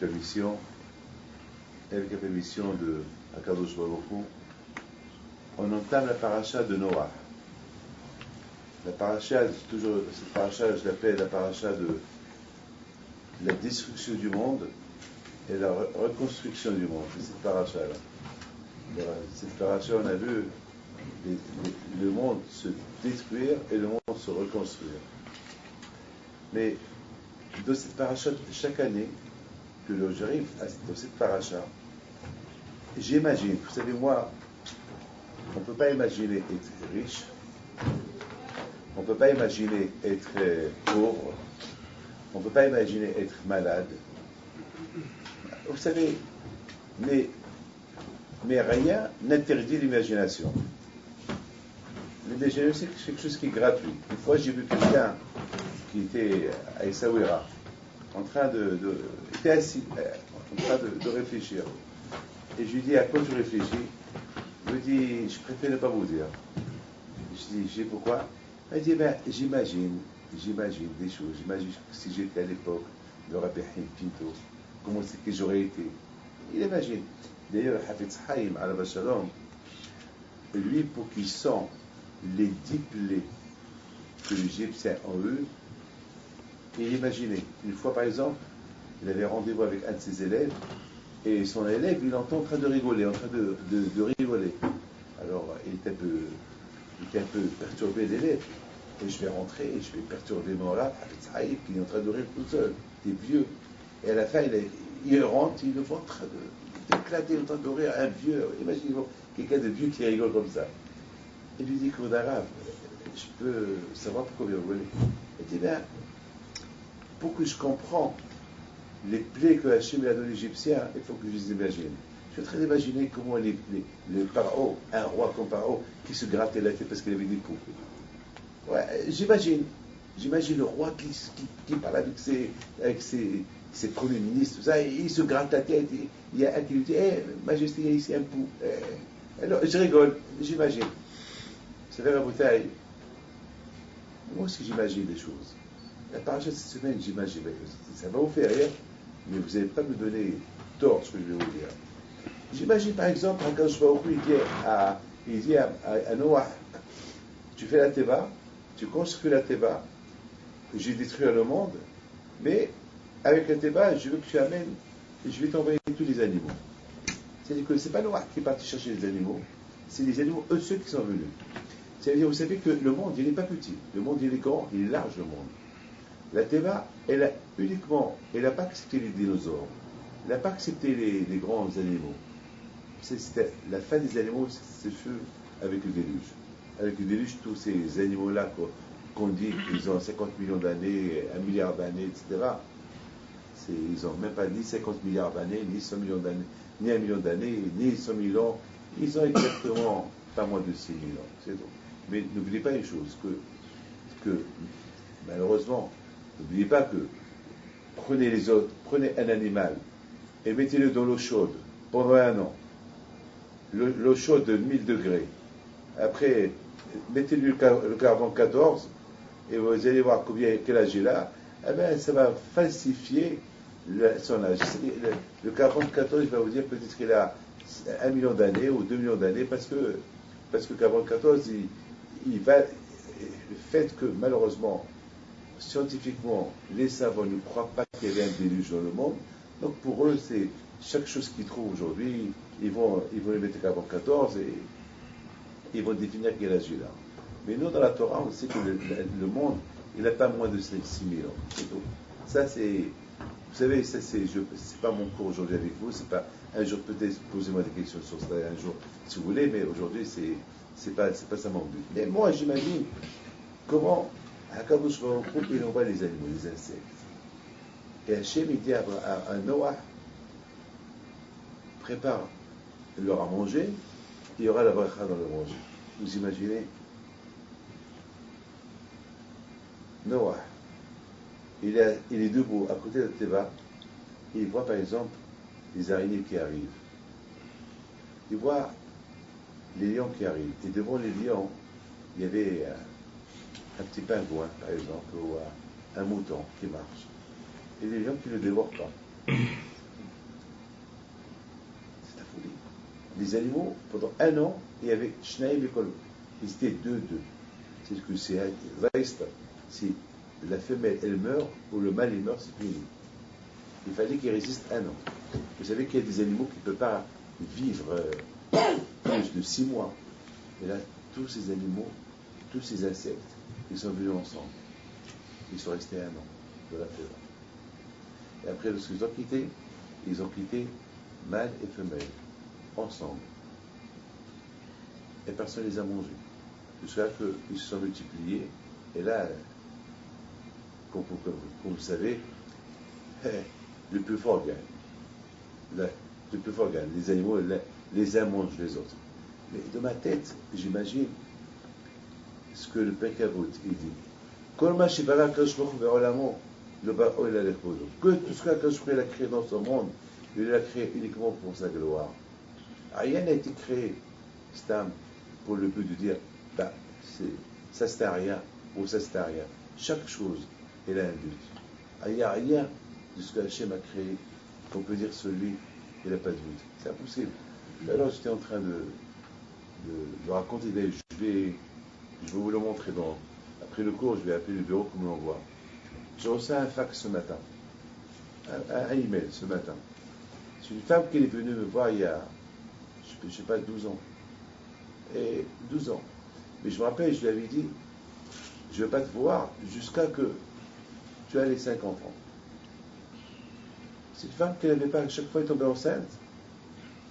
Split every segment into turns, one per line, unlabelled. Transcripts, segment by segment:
permission, avec la permission de Akadosh Baruch Hu, on entame la paracha de Noah. La paracha, toujours, cette paracha, je l'appelle la paracha de la destruction du monde et la reconstruction du monde. C'est cette paracha-là. Cette paracha, on a vu le monde se détruire et le monde se reconstruire. Mais dans cette paracha, chaque année que j'arrive dans cette paracha, j'imagine, vous savez, moi, on ne peut pas imaginer être riche, on ne peut pas imaginer être pauvre, on ne peut pas imaginer être malade. Vous savez, mais rien n'interdit l'imagination. L'imagination, c'est quelque chose qui est gratuit. Une fois, j'ai vu quelqu'un qui était à Essaouira, était assis, en train de réfléchir. Et je lui dis, à quoi tu réfléchis? Il me dit, je préfère ne pas vous dire. Je dis pourquoi? Il dit, j'imagine des choses. J'imagine que si j'étais à l'époque de Rabbi Haïm Pinto, comment c'est que j'aurais été. Il imagine. D'ailleurs, Hafetz Haïm, Alav Shalom, lui, pour qu'il sent les 10 plaies que les Égyptiens ont eues, il imaginait. Une fois, par exemple, il avait rendez-vous avec un de ses élèves, et son élève, il l'entend en train de rigoler, de rigoler. Alors, il était un peu perturbé, l'élève. Et je vais rentrer, et je vais perturber mon rap, Hafetz Haïm, qui est en train de rire tout seul. Il est vieux. Et à la fin, il rentre, il le voit en train d'éclater, en train de rire, un vieux. Imaginez quelqu'un de vieux qui rigole comme ça. Il lui dit, Claude Arabe, je peux savoir pourquoi vous rigolez? Il dit, pour que je comprends les plaies que Hachem a donné aux Égyptiens, il faut que je les imagine. Je suis en train d'imaginer comment le Pharaon, un roi comme Pharaon, qui se grattait la tête parce qu'il avait des poux. Ouais, j'imagine le roi qui parle avec ses premiers ministres, tout ça, et il se gratte la tête, et il y a un qui lui dit, Majesté, il y a ici un pou. Alors, je rigole, j'imagine. Vous savez, la bouteille, moi aussi j'imagine des choses. La paracha de cette semaine, j'imagine. Ça va vous faire rire, mais vous n'allez pas me donner tort ce que je vais vous dire. J'imagine par exemple, quand je vais au il dit à Noah, tu fais la teva, tu construis la teva, j'ai détruit le monde, mais avec la teva, je veux que tu amènes, je vais t'envoyer tous les animaux. C'est-à-dire que ce n'est pas Noah qui est parti chercher les animaux, c'est les animaux, eux, ceux qui sont venus. C'est-à-dire, vous savez que le monde, il n'est pas petit. Le monde, il est grand, il est large, le monde. La Teva, elle n'a pas accepté les dinosaures. Elle n'a pas accepté les grands animaux. C'était la fin des animaux, c'est ce feu avec le déluge. Avec le déluge, tous ces animaux-là qu'on dit qu'ils ont 50 millions d'années, 1 milliard d'années, etc. Ils n'ont même pas ni 50 milliards d'années, ni 100 millions d'années, ni 1 million d'années, ni 100 000 ans. Ils ont exactement pas moins de 6 000 ans. C'est tout. Mais n'oubliez pas une chose, que malheureusement, n'oubliez pas que prenez un animal et mettez-le dans l'eau chaude pendant 1 an. L'eau chaude de 1000 degrés. Après, mettez-lui le carbone 14 et vous allez voir quel âge il a. Eh bien, ça va falsifier son âge. Le carbone 14, il va vous dire peut-être qu'il a 1 million d'années ou 2 millions d'années parce que le carbone 14, il va. Le fait que malheureusement, scientifiquement, les savants ne croient pas qu'il y avait un déluge dans le monde, donc pour eux, c'est chaque chose qu'ils trouvent aujourd'hui, ils vont les mettre carbone 14 et ils vont définir quel âge il a. Mais nous, dans la Torah, on sait que le monde, il n'a pas moins de 6 000 ans. C'est tout. Ça, c'est. Vous savez, ça, c'est pas mon cours aujourd'hui avec vous. C'est pas. Un jour, peut-être, posez-moi des questions sur ça un jour, si vous voulez, mais aujourd'hui, c'est pas ça mon but. Mais moi, j'imagine comment Hakadosh Baruch Hu, il envoie les animaux, les insectes. Et Hachem, il dit à Noah, prépare-leur à manger, il y aura la bracha dans le manger. Vous imaginez? Noah, il est debout à côté de Teva, et il voit par exemple les araignées qui arrivent. Il voit les lions qui arrivent. Et devant les lions, il y avait un petit pingouin, par exemple, ou un mouton qui marche. Et les lions qui ne le dévorent pas. les animaux, pendant 1 an, il y avait Shnaim Ekol. Ils étaient deux. C'est que c'est reste. Si la femelle, elle meurt, ou le mâle, il meurt, c'est fini. Il fallait qu'il résiste 1 an. Vous savez qu'il y a des animaux qui ne peuvent pas vivre plus de 6 mois. Et là, tous ces animaux, tous ces insectes, ils sont venus ensemble. Ils sont restés 1 an de la fèvre. Et après, lorsqu'ils ont quitté mâle et femelle, ensemble. Et personne ne les a mangés. Jusqu'à ce qu'ils se sont multipliés. Et là, comme vous savez, le plus fort gagne. Le plus fort gagne. Les animaux, les uns mangent les autres. Mais dans ma tête, j'imagine ce que le Père Kavut, il dit. Que tout ce qu'Akash a créé dans ce monde, il l'a créé uniquement pour sa gloire. Rien n'a été créé, Stam, pour le but de dire, ça c'est à rien, ou ça c'est à rien. Chaque chose, elle a un but. Il n'y a rien de ce qu'Hachem a créé qu'on peut dire celui, il n'a pas de but. C'est impossible. Alors j'étais en train de raconter, je vais vous le montrer après le cours, je vais appeler le bureau pour me l'envoie. J'ai reçu un fax ce matin, un email ce matin. C'est une femme qui est venue me voir il y a, je ne sais pas, 12 ans. Et 12 ans. Mais je me rappelle, je lui avais dit, je ne veux pas te voir jusqu'à que tu aies les 5 enfants. C'est une femme qui n'avait pas, à chaque fois elle tombait enceinte,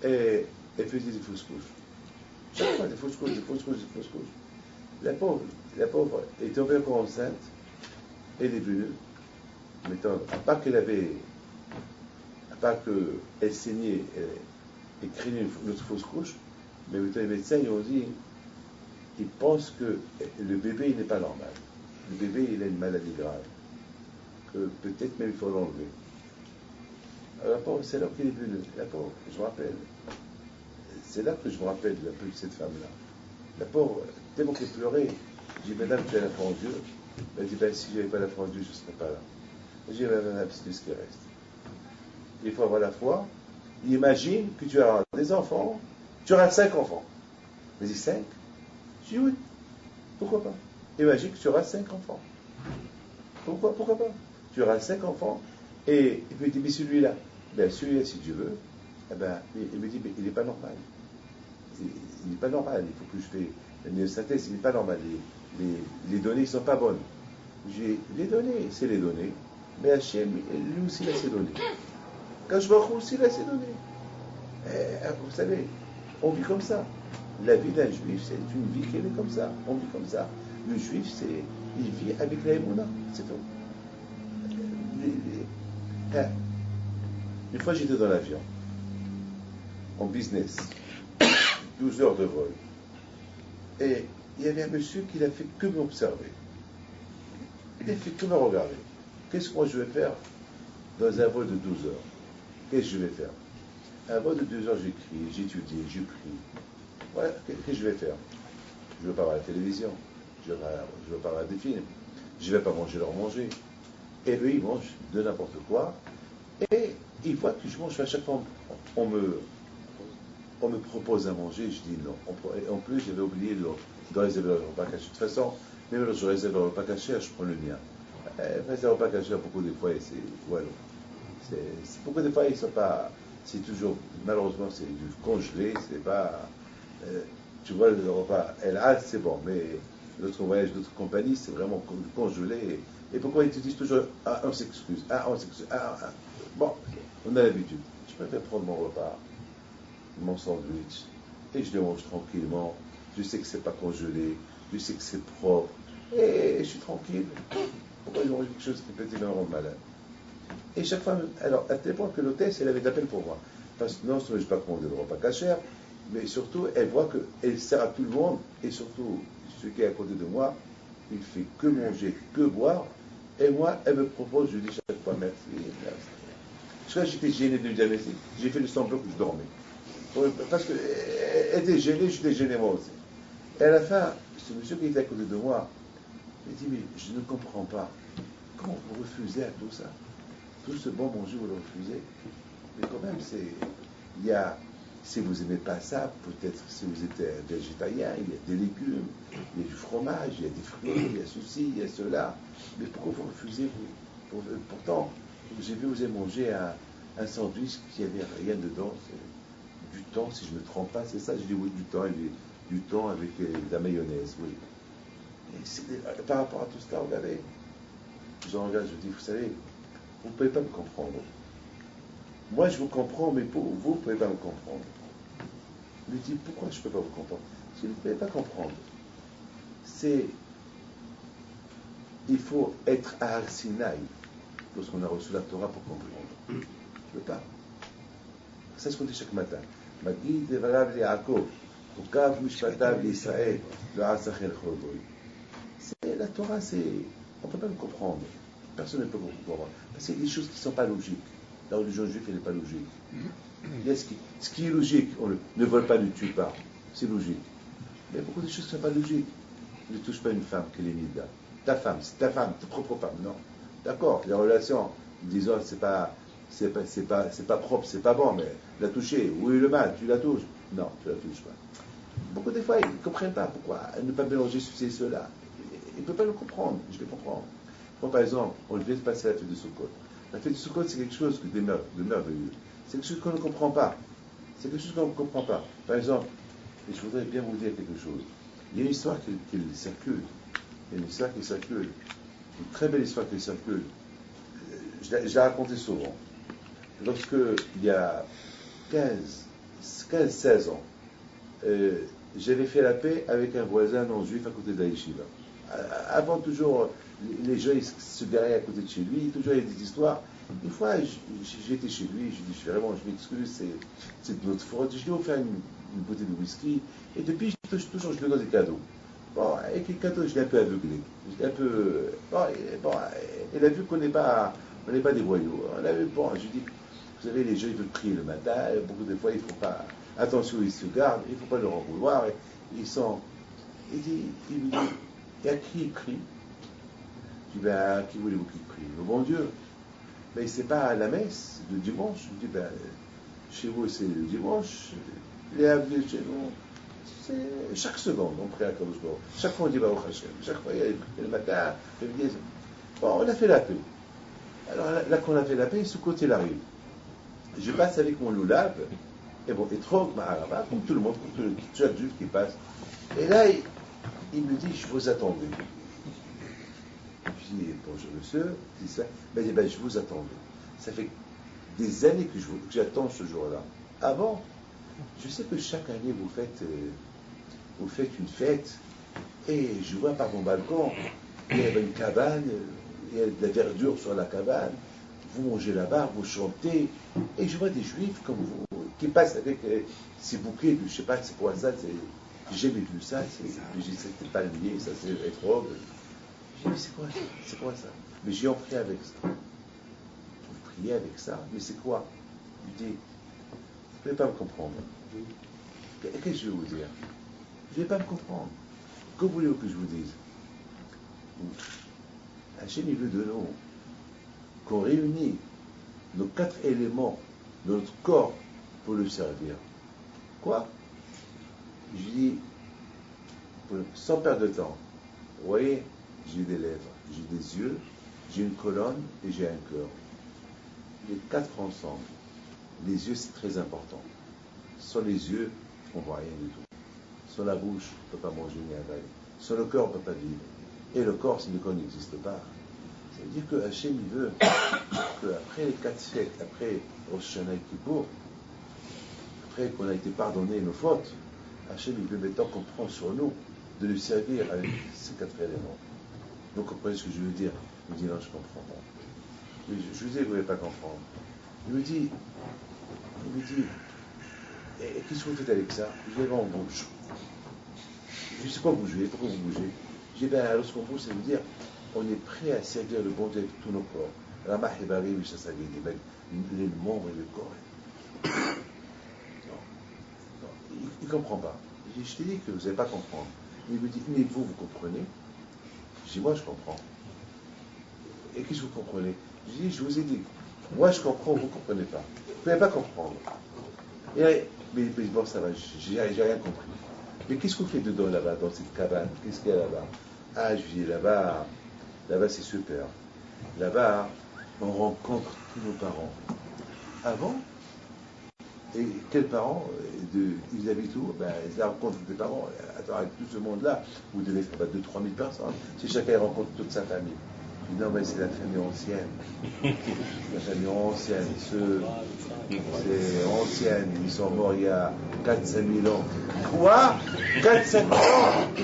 et elle faisait des fausses couches. Chaque fois, des fausses couches. La pauvre est tombée encore enceinte, elle est venue, mettant, à part qu'elle saignait et craignait une autre fausse couche, mais les médecins ils ont dit, ils pensent que le bébé il n'est pas normal. Le bébé il a une maladie grave, que peut-être même il faut l'enlever. Alors la pauvre, c'est là qu'elle est venue, la pauvre, je me rappelle. C'est là que je me rappelle un peu de cette femme-là. La pauvre, tellement qu'elle pleurait, j'ai dit, madame, tu as la foi en Dieu. Elle dit, si je n'avais pas la foi en Dieu, je ne serais pas là. J'ai dit, madame, c'est ce qui reste. Il faut avoir la foi. Imagine que tu auras des enfants, tu auras 5 enfants. Elle dit 5? Je dis oui. Pourquoi pas? Imagine que tu auras 5 enfants. Pourquoi pas? Tu auras 5 enfants et il me dit, mais celui-là, celui-là, si Dieu veut, il me dit, mais il n'est pas normal. Il n'est pas normal. Il faut que je fasse la myosynthèse, il n'est pas normal. Les données ne sont pas bonnes. J'ai les données, c'est les données. Mais Hachem, lui aussi, il a ses données. Quand je vois aussi, il a ses données. Vous savez, on vit comme ça. La vie d'un juif, c'est une vie qui est comme ça. On vit comme ça. Le juif, il vit avec la Emouna. C'est tout. Une fois, j'étais dans l'avion, en business, 12 heures de vol. Et il y avait un monsieur qui n'a fait que m'observer. Il n'a fait que me regarder. Qu'est-ce que moi je vais faire dans un vol de 12 heures? Qu'est-ce que je vais faire? Un vol de 2 heures, j'écris, j'étudie, je prie. Voilà, qu'est-ce que je vais faire? Je ne veux pas voir la télévision, je ne veux pas voir des films, je ne vais pas manger leur manger. Et eux, ils mangent de n'importe quoi. Et ils voient que je mange à chaque fois. On me propose à manger, je dis non. En plus, j'avais oublié de réserver le repas caché. De toute façon, même lorsque je réserve le repas caché, je prends le mien. Le repas caché, beaucoup de fois, beaucoup de fois, ils sont pas. C'est toujours, malheureusement, c'est du congelé, c'est pas. Tu vois, le repas, c'est bon, mais d'autres voyages, d'autres compagnies, c'est vraiment congelé. Et pourquoi ils te disent toujours, on s'excuse, Bon, on a l'habitude. Je préfère prendre mon repas, mon sandwich, et je le mange tranquillement. Je sais que c'est pas congelé, je sais que c'est propre, et je suis tranquille. Pourquoi ils manger quelque chose qui peut me rendre malade? Et chaque fois, alors, à tel point que l'hôtesse, elle avait de la peine pour moi. Parce que non seulement je ne vais pas commander de repas cachère, mais surtout, elle voit qu'elle sert à tout le monde, et surtout, celui qui est à côté de moi, il fait que manger, que boire, et moi, elle me propose, je dis chaque fois merci. Parce que j'étais gêné de lui dire merci, j'ai fait le semblant que je dormais. Parce qu'elle était gênée, j'étais gêné moi aussi. Et à la fin, ce monsieur qui était à côté de moi, il dit, mais je ne comprends pas, comment vous refusez à tout ça? Tout ce bon manger, vous le refusez? Mais quand même, il y a Si vous n'aimez pas ça, peut-être si vous êtes végétarien, il y a des légumes, il y a du fromage, il y a des fruits, il y a ceci, il y a cela. Mais pourquoi vous refusez pourtant, j'ai vu vous avez mangé un sandwich qui n'avait rien dedans. C'est du thon, si je ne me trompe pas, c'est ça. Je dis oui, du thon, du thon avec de la mayonnaise, oui. Et par rapport à tout cela, regardez, je regarde, je dis, vous savez, vous ne pouvez pas me comprendre. Moi, je vous comprends, mais pour vous ne pouvez pas me comprendre. Je lui dis, pourquoi je ne peux pas vous comprendre? Parce que vous ne pouvez pas comprendre. Il faut être à Al-Sinaï lorsqu'on a reçu la Torah pour comprendre. Je ne peux pas. C'est ce qu'on dit chaque matin. Magid devarav li'Yaakov, ukav mishpatav li'Israël, le Asachel Chodoy. C'est la Torah, on ne peut pas le comprendre. Personne ne peut le comprendre. Parce qu'il y a des choses qui ne sont pas logiques. La religion juive, elle n'est pas logique. Il y a ce qui est logique. Ne vole pas, ne tue pas. C'est logique. Mais il y a beaucoup de choses qui ne sont pas logiques. Ne touche pas une femme, qu'elle est nida. Ta femme, c'est ta femme, ta propre femme. Non. D'accord, les relations, disons, c'est pas propre, c'est pas bon, mais la toucher, oui, le mal, tu la touches. Non, tu la touches pas. Beaucoup de fois, ils ne comprennent pas pourquoi ne pas mélanger ceci et cela. Ils ne peuvent pas le comprendre, je les comprends. Moi, par exemple, on vient de passer la fête de Sukkot. La fête de Sukkot, c'est quelque chose de merveilleux. C'est quelque chose qu'on ne comprend pas. C'est quelque chose qu'on ne comprend pas. Par exemple, et je voudrais bien vous dire quelque chose. Il y a une histoire qui circule. Il y a une histoire qui circule. Une très belle histoire qui circule. Je l'ai racontée souvent. Lorsque, il y a 15-16 ans, j'avais fait la paix avec un voisin non-juif à côté de la yeshiva. Avant, toujours, les gens ils se garaient à côté de chez lui, toujours il y a des histoires. Une fois, j'étais chez lui, je dis vraiment, je m'excuse, c'est de notre faute. Je lui ai offert une bouteille de whisky, et depuis, toujours, je lui donne des cadeaux. Bon, avec les cadeaux, je l'ai un peu aveuglé. Je l'ai un peu. Bon, elle a vu qu'on n'est pas des voyous. On a vu, bon, je lui dis, vous savez, les gens, ils veulent prier le matin, beaucoup de fois, il ne faut pas. Attention, ils se gardent, il ne faut pas leur en vouloir. Ils sont. Il me dit, et à qui il prie? Je dis, ben, à qui voulez-vous qu'il prie? Le bon Dieu. Mais c'est pas à la messe, le dimanche. Je dis, ben, chez vous, c'est le dimanche. Les avis chez nous, c'est chaque seconde, on prie à Kadosh Baruch. Chaque fois, on dit, Baruch Hashem. Chaque fois, il y a le matin, le midi. Bon, on a fait la paix. Alors là qu'on a fait la paix, ce côté il arrive. Je passe avec mon loulab, et bon, et trop, comme tout le monde, comme tout adulte qui passe. Et là, il me dit, je vous attendais. Je dis, bonjour monsieur, il dit ça. Ben, il dit, ben, je vous attendais. Ça fait des années que j'attends ce jour-là. Avant, je sais que chaque année vous faites une fête, et je vois par mon balcon, il y a une cabane, il y a de la verdure sur la cabane, vous mangez là-bas, vous chantez, et je vois des juifs comme vous, qui passent avec ces bouquets de, je ne sais pas, c'est quoi ça, j'ai jamais vu ça, c'était palmier, ça c'est rétro. J'ai dit, mais c'est quoi ça? Mais j'ai entré avec ça. Vous priez avec ça, mais c'est quoi? Je dis, vous ne pouvez pas me comprendre. Qu'est-ce que je vais vous dire? Vous ne vais pas me comprendre. Que voulez-vous que je vous dise? Hachem, il veut de nous qu'on réunit nos 4 éléments de notre corps pour le servir. Quoi? Je dis, sans perdre de temps, vous voyez, j'ai des lèvres, j'ai des yeux, j'ai une colonne et j'ai un cœur. Les 4 ensemble. Les yeux, c'est très important. Sans les yeux, on ne voit rien du tout. Sans la bouche, on ne peut pas manger ni avaler. Sans le cœur, on ne peut pas vivre. Et le corps, si le corps n'existe pas. Ça veut dire que Hachem, il veut qu'après les 4 fêtes, après Rosh Hashanah et Kippour, après qu'on a été pardonné nos fautes, Hachem, il veut maintenant qu'on prend sur nous de le servir avec ces 4 éléments. Vous comprenez ce que je veux dire? Il me dit, non, je ne comprends pas. Je vous dis, vous ne pouvez pas comprendre. Il me dit, et qu'est-ce que vous faites avec ça? Je dis, bon, on bouge. Je dis, c'est quoi bouger? Pourquoi vous bougez? Je dis, ben, lorsqu'on bouge, ça veut dire, on est prêt à servir le bon Dieu avec tous nos corps. Ramah et Bari, les membres et le corps. Non, il ne comprend pas. Je t'ai dit que vous n'allez pas comprendre. Il me dit, mais vous comprenez? Je dis, moi, je comprends. Et qu'est-ce que vous comprenez? Je dis, je vous ai dit, moi, je comprends, vous ne comprenez pas. Vous ne pouvez pas comprendre. Et Mais bon, ça va, j'ai rien compris. Mais qu'est-ce qu'on fait dedans là-bas, dans cette cabane? Qu'est-ce qu'il y a là-bas? Ah, je dis là-bas c'est super. Là-bas, on rencontre tous nos parents. Avant, et quels parents ils habitent où? Ben, ils rencontrent des parents. Attends, avec tout ce monde-là, vous devez faire 2-3 000 personnes. Si chacun rencontre toute sa famille. Non, mais c'est la famille ancienne. La famille ancienne. C'est ancienne. Ils sont morts il y a 4-5 000 ans. Quoi? 4-5 000 ans?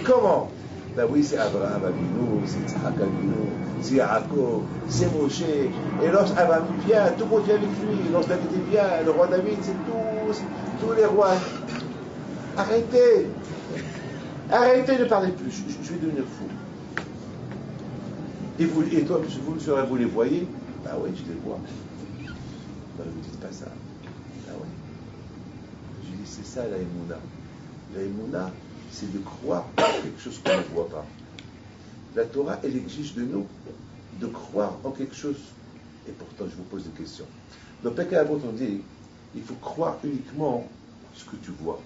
Comment? Ben oui, c'est Abraham Avinu, c'est Tzachak Avinu, c'est Yaakov, c'est Moshe. Et lorsqu'Abraham vient, tout le monde vient avec lui. Lorsque David vient, le roi David, c'est tous les rois. Arrêtez. Arrêtez de parler plus. Je vais devenir fou. Et toi, vous les voyez? Ben oui, je les vois. Ben, ne me dites pas ça. Ben oui. Je dis, c'est ça la Emouna. La Emouna, c'est de croire en quelque chose qu'on ne voit pas. La Torah, elle exige de nous de croire en quelque chose. Et pourtant, je vous pose une question. Dans Pirkei Avot, on dit, il faut croire uniquement ce que tu vois.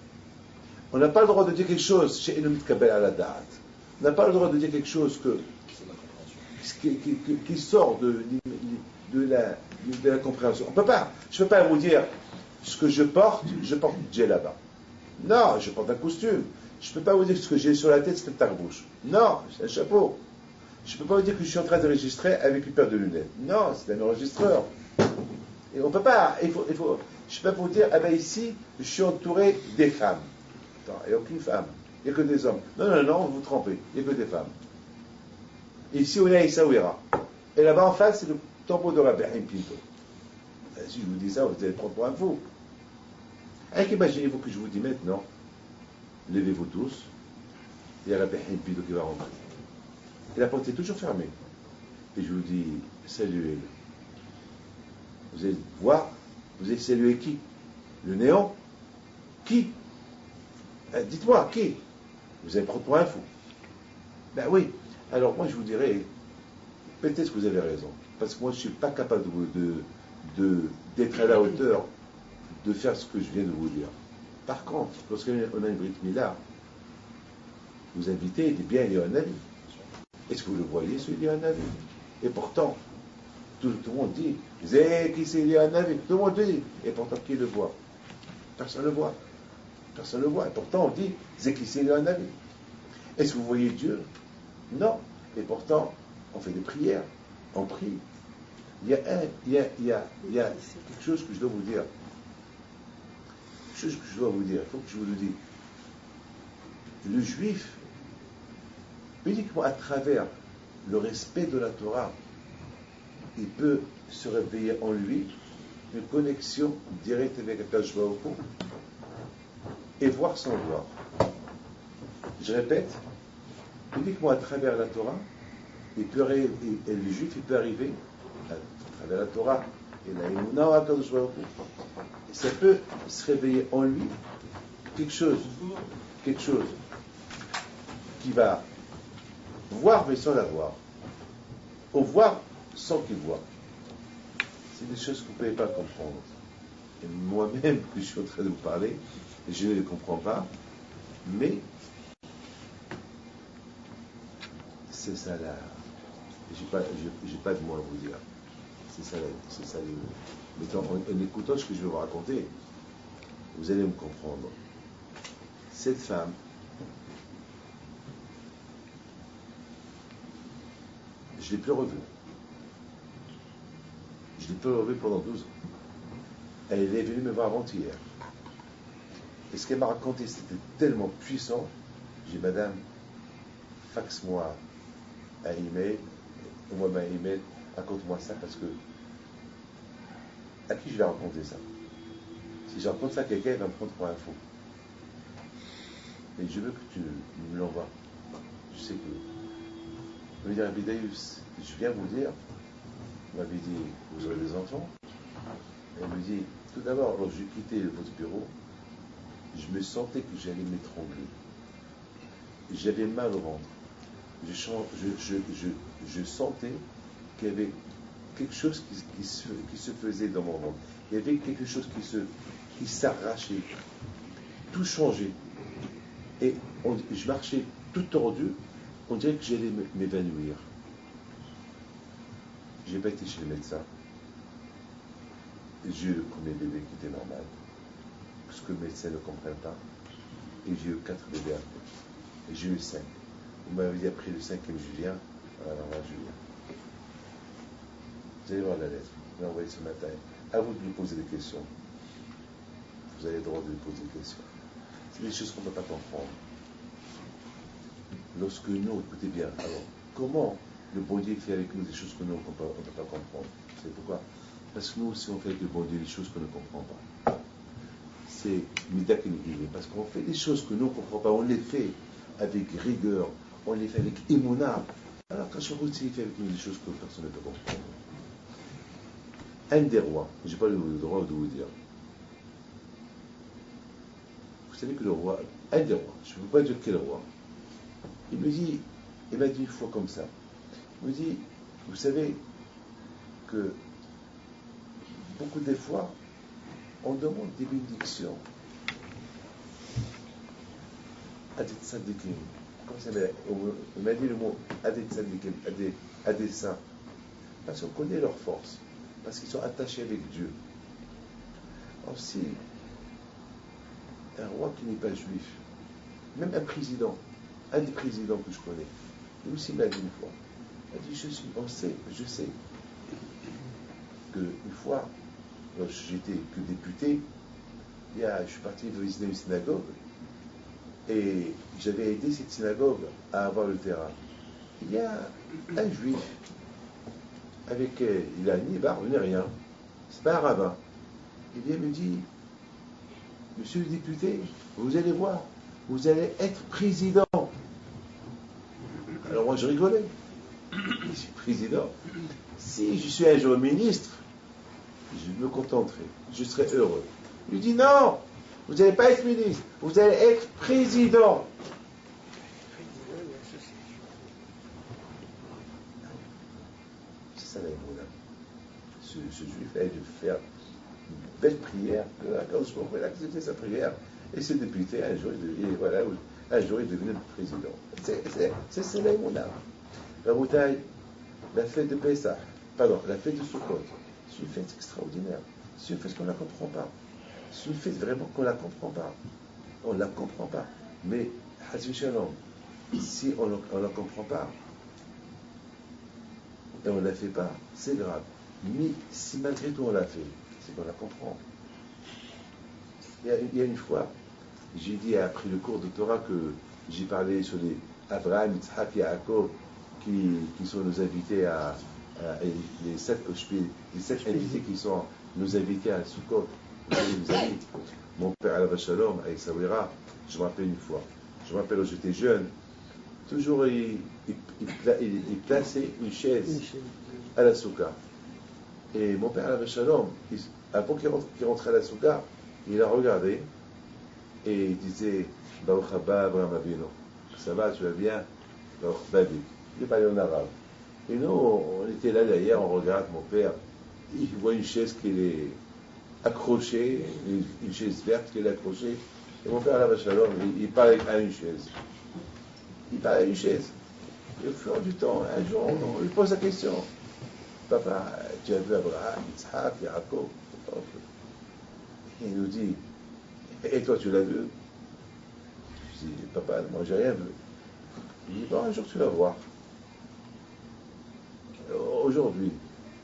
On n'a pas le droit de dire quelque chose chez Enomit Kabel à la date. On n'a pas le droit de dire quelque chose qui sort de la compréhension. On peut pas. Je ne peux pas vous dire ce que je porte djellaba. Non, je porte un costume. Je ne peux pas vous dire ce que j'ai sur la tête, c'est une tarbouche. Non, c'est un chapeau. Je ne peux pas vous dire que je suis en train d'enregistrer avec une paire de lunettes. Non, c'est un enregistreur. Et on ne peut pas. Je ne peux pas vous dire, ah ben ici, je suis entouré des femmes. Attends, il n'y a aucune femme. Il n'y a que des hommes. Non, vous vous trompez. Il n'y a que des femmes. Et ici, on est à Essaouira. Et là-bas en face, c'est le tombeau de Rabbi Haim Pinto. Si je vous dis ça, vous allez prendre pour un fou. Alors imaginez-vous que je vous dis maintenant, levez-vous tous, il y a Rabbi Haim Pinto qui va rentrer. Et la porte est toujours fermée. Et je vous dis, saluez-le. Vous allez voir, vous allez saluer qui? Le néant? Qui? Dites-moi, qui? Vous allez prendre pour un fou. Ben oui. Alors moi je vous dirais, peut-être que vous avez raison, parce que moi je ne suis pas capable d'être à la hauteur de faire ce que je viens de vous dire. Par contre, lorsqu'on a une Brit Mila, vous invitez, il dit bien, il y a un avis. Est-ce que vous le voyez, celui-là, il y a un avis? Et pourtant, tout le monde dit, qui c'est, il y a un avis? Tout le monde dit, et pourtant qui le voit? Personne ne le voit. Personne ne le voit. Et pourtant on dit, qui c'est, il y a un avis. Est-ce que vous voyez Dieu? Non. Et pourtant, on fait des prières, on prie. Il y a quelque chose que je dois vous dire. Quelque chose que je dois vous dire. Il faut que je vous le dise. Le juif, uniquement à travers le respect de la Torah, il peut se réveiller en lui une connexion directe avec Akadosh Baruch Hu et voir sans voir. Je répète, uniquement à travers la Torah, et le juif, il peut arriver à travers la Torah et la Emunah Akadosh Baruch Hu. Et ça peut se réveiller en lui quelque chose qui va voir mais sans la voir, ou voir sans qu'il voit. C'est des choses que vous ne pouvez pas comprendre. Et moi-même, que je suis en train de vous parler, je ne les comprends pas, mais c'est ça là. J'ai pas de mots à vous dire. C'est ça mais en écoutant ce que je vais vous raconter, vous allez me comprendre. Cette femme, je ne l'ai plus revue. Je l'ai plus revue pendant 12 ans. Elle est venue me voir avant-hier. Et ce qu'elle m'a raconté, c'était tellement puissant. J'ai dit, madame, faxe-moi un email, envoie-moi un email, raconte-moi ça, parce que à qui je vais raconter ça? Si je raconte ça à quelqu'un, il va me prendre pour un fou. Et je veux que tu me l'envoies. Je sais que. Je vais dire, Abidaïus, je viens vous dire, vous m'avez dit, vous aurez des enfants. Elle me dit, tout d'abord, lorsque j'ai quitté votre bureau, je me sentais que j'allais m'étrangler. J'avais mal au ventre. Je sentais qu'il y avait quelque chose qui se faisait dans mon ventre. Il y avait quelque chose qui s'arrachait. tout changé. Et je marchais tout tordu, on dirait que j'allais m'évanouir. J'ai pas été chez le médecin. J'ai eu le premier bébé qui était normal, parce que le médecin ne comprend pas. Et j'ai eu 4 bébés après. Et j'ai eu 5. Vous m'avez dit après le 5e Julien, alors là, Julien. Vous allez voir la lettre, je l'ai envoyée ce matin. À vous de lui poser des questions. Vous avez le droit de lui poser des questions. C'est des choses qu'on ne peut pas comprendre. Lorsque nous, écoutez bien, alors, comment le bon Dieu fait avec nous des choses que nous, on ne peut pas comprendre? Vous savez pourquoi? Parce que nous aussi, on fait avec le bon Dieu des choses qu'on ne comprend pas. C'est Midak et parce qu'on fait des choses que nous, on ne comprend pas. On les fait avec rigueur, on les fait avec émouna. Alors, quand je aussi, il fait avec nous des choses que personne ne peut comprendre. Un des rois, je n'ai pas le droit de vous dire. Vous savez que le roi, un des rois, je ne peux pas dire quel roi, il m'a dit une fois comme ça, il me dit, vous savez que beaucoup des fois, on demande des bénédictions à des tzadikim. Comment ça s'appelle? Il m'a dit le mot à des tzadikim, à des saints. Parce qu'on connaît leur force, parce qu'ils sont attachés avec Dieu. Aussi, un roi qui n'est pas juif, même un président, un des présidents que je connais, lui aussi m'a dit une fois, il m'a dit, je sais qu'une fois, lorsque j'étais que député, je suis parti visiter une synagogue et j'avais aidé cette synagogue à avoir le terrain. Il y a un juif avec, il a ni barbe ni rien, c'est pas un rabbin. Il vient me dire, monsieur le député, vous allez voir, vous allez être président. Alors moi je rigolais. Je suis président. Si je suis un jour ministre, je me contenterai, je serai heureux. Il dit non, vous n'allez pas être ministre, vous allez être président. C'est ça la Mouna. Ce juif a dû faire une belle prière, quand je comprends, il a accepté sa prière, et ce député, un jour, un jour, il est devenu le président. C'est la Mouna. La Moutaille, la fête de Pessah, la fête de Sukkot, c'est une fête extraordinaire. C'est une fête qu'on ne comprend pas. C'est une fête vraiment qu'on ne la comprend pas. On ne la comprend pas. Mais, si on ne la comprend pas, et on ne la fait pas, c'est grave. Mais si malgré tout on l'a fait, c'est qu'on la comprend. Il y a une fois, j'ai dit après le cours de Torah que j'ai parlé sur les Abraham, Yitzhak et Yaakov qui sont nos invités les 7 invités qui sont nos invités à Sukkot. Mon père Alav Shalom avec Sawira, je me rappelle une fois, quand j'étais jeune, toujours il plaçait une chaise à la souka. Et mon père Alav Shalom, avant qu'il rentre à la souka, il a regardé et il disait Baruch haba Abraham Avinu. Ça va, tu vas bien? Baruch Badik. Il parlait en arabe. Et nous, on était là derrière, on regarde mon père, il voit une chaise qui est accrochée, une chaise verte qui est accrochée. Et mon père, Alav Shalom, il parle à une chaise. Il parle à une chaise. Et au fur et du temps, un jour, on lui pose la question. Papa, tu as vu Abraham, Yitzhak, Yaakov? Il nous dit, et toi, tu l'as vu? Je dis, papa, moi, j'ai rien vu. Il dit, bon, un jour, tu vas voir. Aujourd'hui,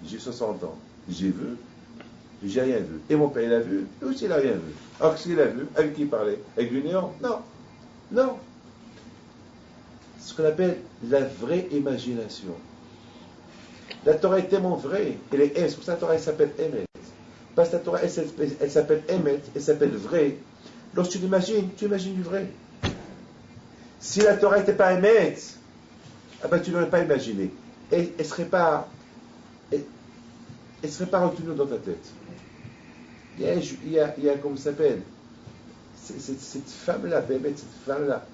j'ai 60 ans, j'ai vu, j'ai rien vu. Et mon père, il a vu, lui aussi, il n'a rien vu. Alors, qu'est-ce qu'il a vu? Avec qui il parlait? Avec du néant? Non. Non. C'est ce qu'on appelle la vraie imagination. La Torah est tellement vraie, elle est c'est pour ça que la Torah elle s'appelle Emet. Parce que la Torah elle s'appelle Emet, elle s'appelle vrai. Lorsque tu l'imagines, tu imagines du vrai. Si la Torah n'était pas Emet, ah ben, tu ne l'aurais pas imaginé. Et elle ne serait pas retenue dans ta tête. Il y a comment ça s'appelle, cette femme-là, cette femme-là,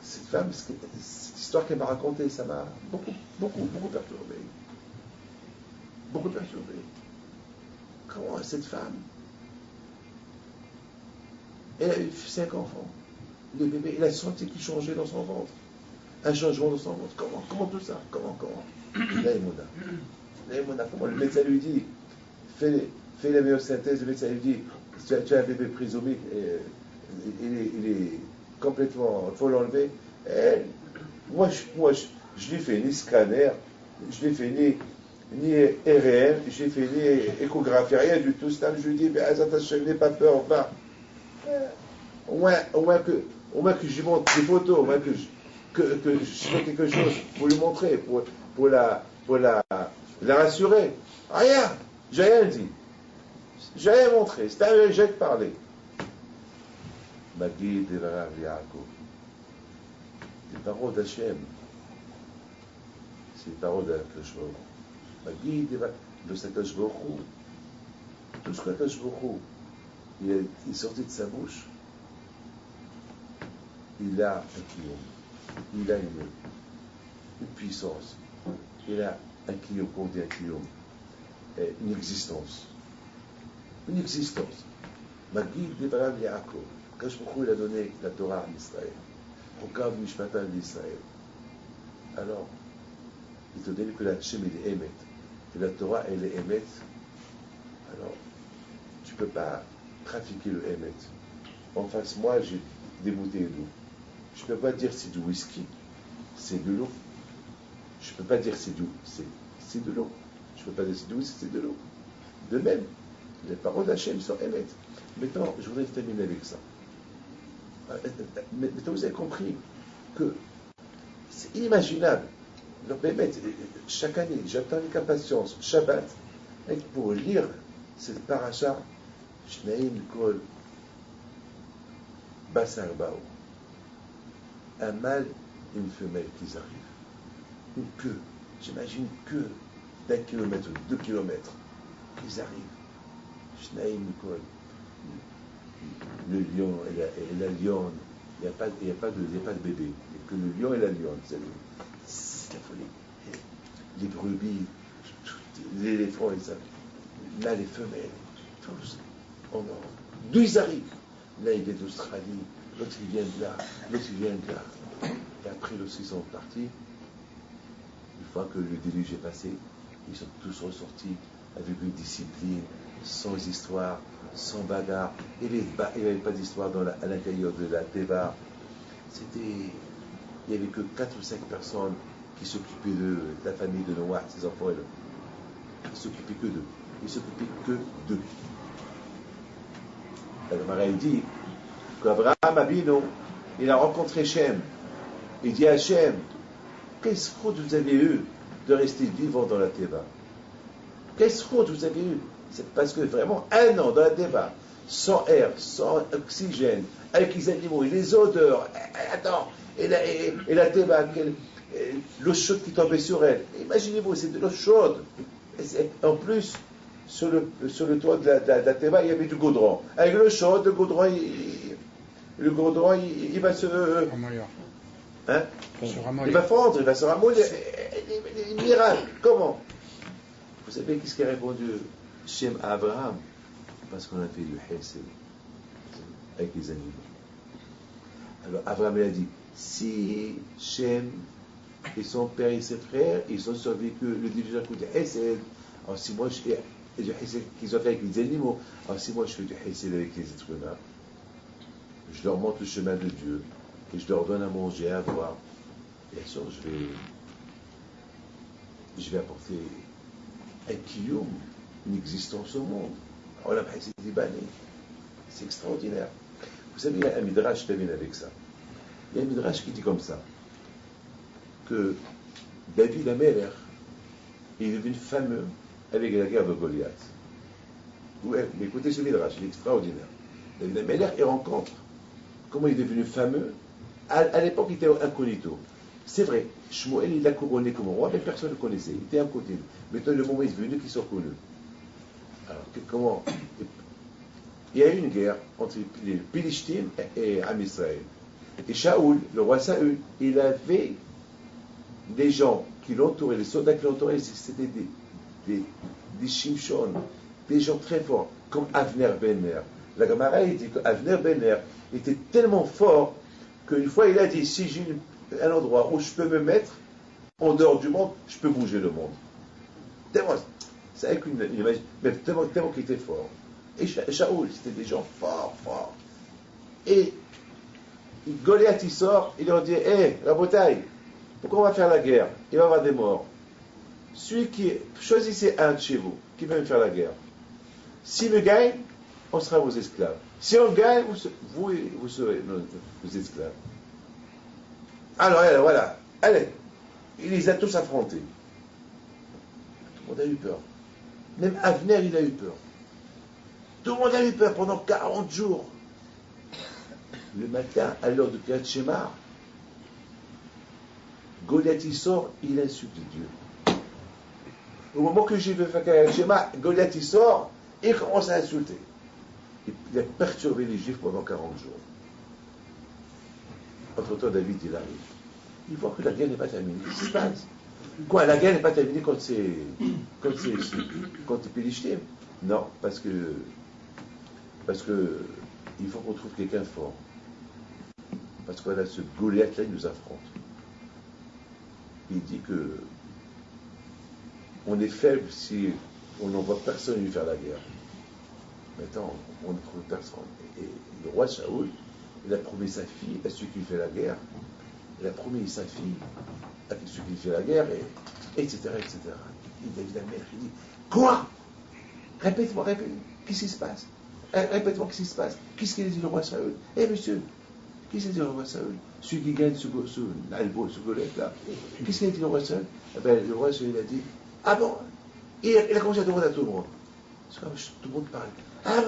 cette histoire qu'elle m'a racontée, ça m'a beaucoup perturbé. Beaucoup perturbé. Comment cette femme, Elle a eu 5 enfants. Le bébé, il a senti qu'il changeait dans son ventre. Un changement dans son ventre. Comment tout ça? Comment La émouna. La émouna, comment le médecin lui dit, fais la myosynthèse, le médecin lui dit, tu as un bébé trisomique, il est complètement, il faut l'enlever. Moi, je lui fais ni scanner, je lui fais ni RR, je lui fais ni échographie, rien du tout. Je lui dis, n'aie pas peur, va. Au moins que je lui montre des photos, au moins que je fais quelque chose pour lui montrer, pour la rassurer. Rien, j'ai rien dit. J'ai rien montré, c'est un rejet de parler. Magid et Rav Yaakov. Les paroles d'Hachem. C'est les paroles d'Akadosh Baruch Hu. Magid et Akadosh Baruch Hu. Tout ce qu'Akadosh Baruch Hu, il est sorti de sa bouche. Il a un kiyom. Il a une puissance. Il a un kiyom, qu'on dit un kiyom. Une existence. Une existence. Magid et Rav Yaakov. Akadosh Baruch Hu, il a donné la Torah à Israël. Chokav Mishpatan d'Israël. Alors, il te dit que la Hachem il est émet, que la Torah elle est émet. Alors, tu ne peux pas trafiquer le émet. En face, moi, j'ai des bouteilles d'eau. Je ne peux pas dire c'est du whisky, c'est de l'eau. Je ne peux pas dire c'est de l'eau. Je ne peux pas dire c'est du whisky, c'est de l'eau. De même, les paroles d'Hachem sont émet. Maintenant, je voudrais terminer avec ça. Maintenant, vous avez compris que c'est inimaginable. Donc, chaque année, j'attends avec impatience Shabbat pour lire cette paracha Shnaim Kol Basar Bao. Un mâle et une femelle qui arrivent. Une queue, j'imagine que d'1 kilomètre ou 2 kilomètres, ils arrivent. Shnaim Kol. Le lion et la lionne, il n'y a pas de bébé, il n'y a que le lion et la lionne, c'est la folie. Les brebis, l'éléphant, là les femelles, tous en ordre. D'où ils arrivent? Là il vient d'Australie, l'autre il vient de là, l'autre il vient de là. Et après l'autre ils sont partis. Une fois que le déluge est passé, ils sont tous ressortis avec une discipline, sans histoire, sans bagarre. Il n'y avait pas d'histoire à l'intérieur de la Teva. Il n'y avait que 4 ou 5 personnes qui s'occupaient de la famille de Noah, ses enfants et ils ne s'occupaient que d'eux. Ils ne s'occupaient que d'eux. La Gemara dit qu'Abraham Abino, il a rencontré Shem. Il dit à Shem, qu'est-ce que vous avez eu de rester vivant dans la Teva? Qu'est-ce que vous avez eu? C'est parce que vraiment 1 an dans la Teva, sans air, sans oxygène, avec les animaux et les odeurs, et la Teva, l'eau chaude qui tombait sur elle. Imaginez-vous, c'est de l'eau chaude. En plus, sur le toit de la Teva, il y avait du goudron. Avec l'eau chaude, le goudron, il va se... Hein? Il va fondre, il va se ramollir. Miracle. Comment? Vous savez qu'est-ce qu'a répondu Shem à Abraham? Parce qu'on a fait du hesed avec les animaux. Alors Abraham il a dit, si Shem et son père et ses frères, ils ont survécu le déluge à coup de hesed, alors si moi je fais du hesed qu'ils ont fait avec les animaux, alors si moi je fais du hesed avec les êtres humains, je leur montre le chemin de Dieu, et je leur donne à manger, à boire, bien sûr je vais apporter un kiyum, une existence au monde. On a c'est libanais. C'est extraordinaire. Vous savez, il y a un midrash qui termine avec ça. Il y a un midrash qui dit comme ça, que David Améler est devenu fameux avec la guerre de Goliath. Mais écoutez ce midrash, il est extraordinaire. David Améler, il rencontre comment il est devenu fameux. À l'époque, il était incognito. C'est vrai, Shmuel, il l'a couronné comme roi, mais personne ne le connaissait. Il était incognito. Maintenant, le moment est venu qu'ils sont connus. Alors, comment? Il y a eu une guerre entre les Philistines et Am Israël. Et Shaoul, le roi Saül, il avait des gens qui l'entouraient, les soldats qui l'entouraient, c'était des Shimshon, des gens très forts, comme Avner Ben Ner, La Gemara, il dit qu'Avner Bener était tellement fort qu'une fois il a dit, si j'ai un endroit où je peux me mettre en dehors du monde, je peux bouger le monde. Tellement, c'est avec une image, mais tellement qu'il était fort. Et Shaoul, c'était des gens forts, forts. Et Goliath, il sort, il leur dit, hé, la bataille, pourquoi on va faire la guerre? Il va y avoir des morts. Celui qui, choisissez un de chez vous, qui veut me faire la guerre. S'il me gagne, on sera vos esclaves. Si on gagne, vous serez nos esclaves. Alors, voilà, allez, il les a tous affrontés. Tout le monde a eu peur. Même Avner, il a eu peur. Tout le monde a eu peur pendant 40 jours. Le matin, à l'heure de Kriyat Shema, Goliath il sort, il insulte Dieu. Au moment que j'ai fait Kriyat Shema, Goliath il sort, il commence à insulter. Il a perturbé les Juifs pendant 40 jours. Entre-temps, David, il arrive. Il voit que la guerre n'est pas terminée. Qu'est-ce qui se passe? Quoi, la guerre n'est pas terminée quand c'est Pélichtim? Non, parce que il faut qu'on trouve quelqu'un fort. Parce qu'on a ce Goliath-là, il nous affronte. Il dit que on est faible si on n'envoie personne lui faire la guerre. Maintenant, on ne trouve personne. Et le roi Shaoul, il a promis sa fille à celui qui fait la guerre. Il a promis sa fille à celui qui fait la guerre, etc., etc. Il David Amelech, il dit, quoi? Répète-moi, qu'est-ce qui se passe? Répète-moi, qu'est-ce qui se passe? Qu'est-ce qu'il a dit le roi Shaoul? Monsieur, qu'est-ce qu'il a dit le roi Shaoul? Celui qui gagne ce Goliath-là. Qu'est-ce qu'il a dit le roi Shaoul? Le roi Shaoul, il a dit, ah bon? Il a commencé à demander à tout le monde. Parce que tout le monde parle. Ah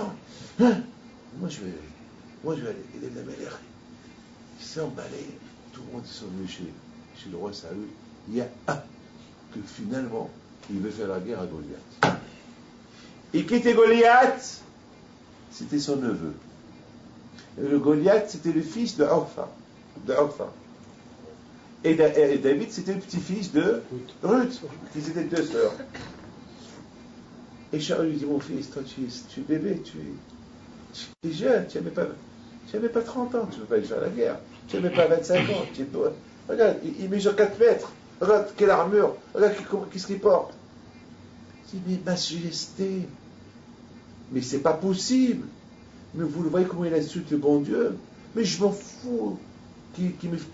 bon? Moi je vais aller. Il est de la mêlée. Il s'est emballé. Tout le monde est venu chez le roi Saül. Il y a un que finalement, il veut faire la guerre à Goliath. Et qui était Goliath? C'était son neveu. Et le Goliath, c'était le fils de Orpha. Et David, c'était le petit-fils de Ruth. Ils étaient deux sœurs. Et Charles lui dit, mon fils, toi tu es bébé, tu es jeune, tu n'avais pas 30 ans, tu ne veux pas aller faire la guerre, tu n'avais pas 25 ans, regarde, il mesure 4 mètres, regarde quelle armure, regarde qu'est-ce qu'il porte. Il dit, mais majesté, mais c'est pas possible, mais vous le voyez comment il insulte le bon Dieu, mais je m'en fous qui